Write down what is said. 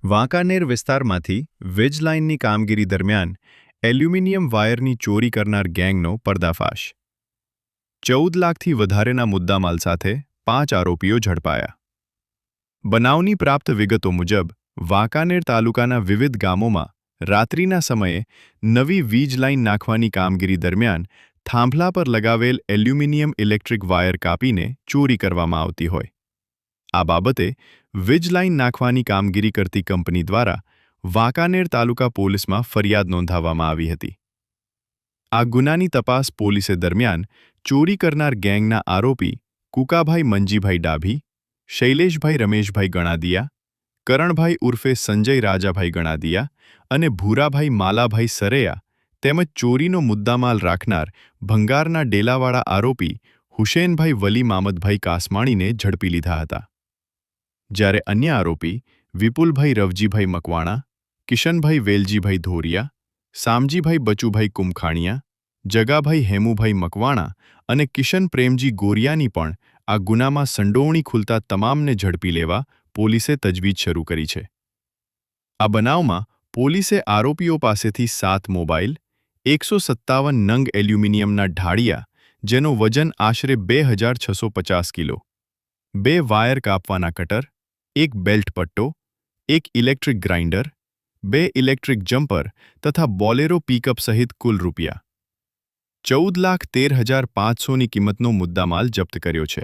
વાંકાનેર વિસ્તારમાંથી વીજ લાઇનની કામગીરી દરમિયાન એલ્યુમિનિયમ વાયરની ચોરી કરનાર ગેંગનો પર્દાફાશ 14 લાખથી વધારેના મુદ્દામાલ સાથે 5 આરોપીઓ ઝડપાયા. બનાવની પ્રાપ્ત વિગતો મુજબ વાંકાનેર તાલુકાના વિવિધ ગામોમાં રાત્રિના સમયે નવી વીજ લાઇન નાખવાની કામગીરી દરમિયાન થાંભલા પર લગાવેલ એલ્યુમિનિયમ ઇલેક્ટ્રિક વાયર કાપીને ચોરી કરવામાં આવતી હોય. આ બાબતે વીજ લાઇન નાખવાની કામગીરી કરતી કંપની દ્વારા વાંકાનેર તાલુકા પોલીસમાં ફરિયાદ નોંધાવવામાં આવી હતી. આ ગુનાની તપાસ પોલીસે દરમિયાન ચોરી કરનાર ગેંગના આરોપી કુકાભાઈ મંજીભાઈ ડાભી, શૈલેષભાઈ રમેશભાઈ ગણાદિયા, કરણભાઈ ઉર્ફે સંજય રાજાભાઈ ગણાદિયા અને ભૂરાભાઈ માલાભાઈ સરૈયા તેમજ ચોરીનો મુદ્દામાલ રાખનાર ભંગારના ડેલાવાળા આરોપી હુસેનભાઈ વલી મામદભાઈ કાસમાણીને ઝડપી લીધા હતા. જ્યારે અન્ય આરોપી વિપુલભાઈ રવજીભાઈ મકવાણા, કિશનભાઈ વેલજીભાઈ ધોરિયા, સામજીભાઈ બચુભાઈ કુમખાણિયા, જગાભાઈ હેમુભાઈ મકવાણા અને કિશન પ્રેમજી ગોરિયાની પણ આ ગુનામાં સંડોવણી ખુલતા તમામને ઝડપી લેવા પોલીસે તજવીજ શરૂ કરી છે. આ બનાવમાં પોલીસે આરોપીઓ પાસેથી 7 મોબાઈલ, 157 નંગ એલ્યુમિનિયમના ઢાળિયા જેનો વજન આશરે 2650 કિલો, 2 વાયર કાપવાના કટર, 1 બેલ્ટ પટ્ટો, 1 ઇલેક્ટ્રિક ગ્રાઇન્ડર, 2 ઇલેક્ટ્રિક જમ્પર તથા બોલેરો પિકઅપ સહિત કુલ રૂપિયા 14,13,500ની કિંમતનો મુદ્દામાલ જપ્ત કર્યો છે.